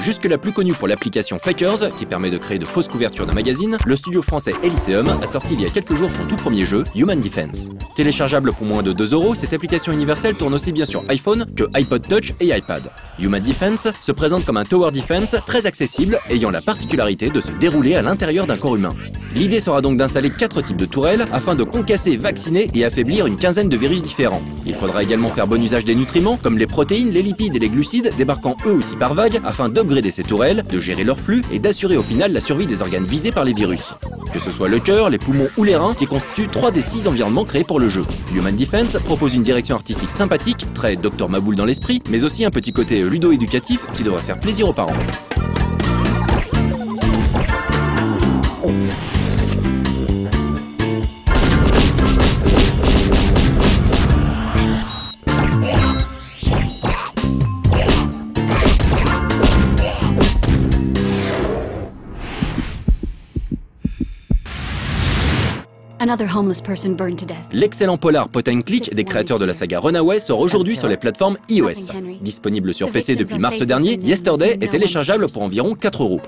Jusque-là plus connu pour l'application Fakers, qui permet de créer de fausses couvertures d'un magazine, le studio français Elysium a sorti il y a quelques jours son tout premier jeu, Human Defense. Téléchargeable pour moins de 2 €, cette application universelle tourne aussi bien sur iPhone que iPod Touch et iPad. Human Defense se présente comme un tower defense très accessible, ayant la particularité de se dérouler à l'intérieur d'un corps humain. L'idée sera donc d'installer 4 types de tourelles afin de concasser, vacciner et affaiblir une quinzaine de virus différents. Il faudra également faire bon usage des nutriments, comme les protéines, les lipides et les glucides, débarquant eux aussi par vagues, afin d'upgrader ces tourelles, de gérer leur flux et d'assurer au final la survie des organes visés par les virus. Que ce soit le cœur, les poumons ou les reins, qui constituent 3 des 6 environnements créés pour le jeu. Human Defense propose une direction artistique sympathique, très Dr Maboul dans l'esprit, mais aussi un petit côté ludo-éducatif qui devrait faire plaisir aux parents. L'excellent polar Point and Click des créateurs de la saga Runaway sort aujourd'hui sur les plateformes iOS. Disponible sur PC depuis mars dernier, Yesterday est téléchargeable pour environ 4 €.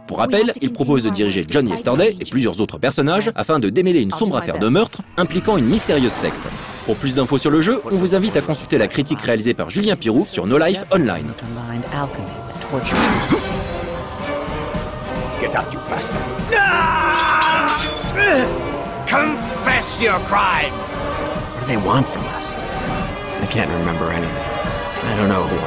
Pour rappel, il propose de diriger John Yesterday et plusieurs autres personnages afin de démêler une sombre affaire de meurtre impliquant une mystérieuse secte. Pour plus d'infos sur le jeu, on vous invite à consulter la critique réalisée par Julien Pirou sur No Life Online. Get out, you bastard! Confess your crime! What do they want from us? I can't remember anything. I don't know who I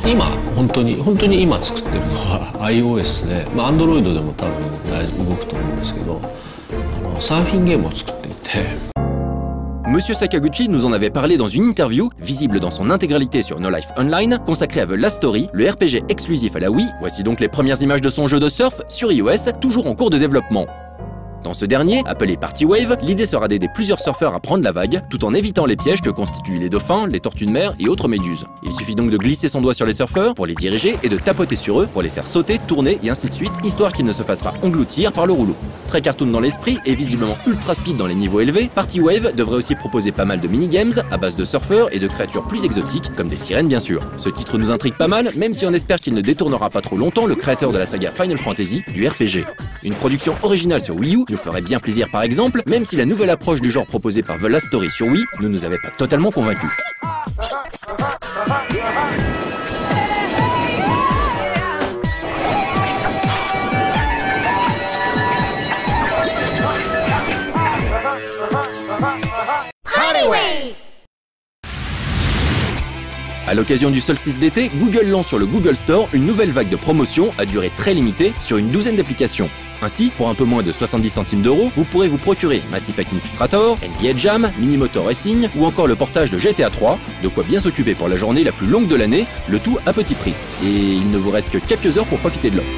am. 今本当に今作ってるのは iOS で、Android でも多分動くと思うんですけど、サーフィンゲームを作っていて。Monsieur Sakaguchi nous en avait parlé dans une interview, visible dans son intégralité sur No Life Online, consacrée à The Last Story, le RPG exclusif à la Wii. Voici donc les premières images de son jeu de surf sur iOS, toujours en cours de développement. Dans ce dernier, appelé Party Wave, l'idée sera d'aider plusieurs surfeurs à prendre la vague, tout en évitant les pièges que constituent les dauphins, les tortues de mer et autres méduses. Il suffit donc de glisser son doigt sur les surfeurs pour les diriger et de tapoter sur eux pour les faire sauter, tourner et ainsi de suite, histoire qu'ils ne se fassent pas engloutir par le rouleau. Très cartoon dans l'esprit et visiblement ultra speed dans les niveaux élevés, Party Wave devrait aussi proposer pas mal de mini-games à base de surfeurs et de créatures plus exotiques, comme des sirènes bien sûr. Ce titre nous intrigue pas mal, même si on espère qu'il ne détournera pas trop longtemps le créateur de la saga Final Fantasy du RPG. Une production originale sur Wii U nous ferait bien plaisir par exemple, même si la nouvelle approche du genre proposée par The Last Story sur Wii ne nous avait pas totalement convaincus. À l'occasion du solstice d'été, Google lance sur le Google Store une nouvelle vague de promotion à durée très limitée sur une douzaine d'applications. Ainsi, pour un peu moins de 70 centimes d'euros, vous pourrez vous procurer Mass Effect Infiltrator, NBA Jam, Minimoto Racing ou encore le portage de GTA 3, de quoi bien s'occuper pour la journée la plus longue de l'année, le tout à petit prix. Et il ne vous reste que quelques heures pour profiter de l'offre.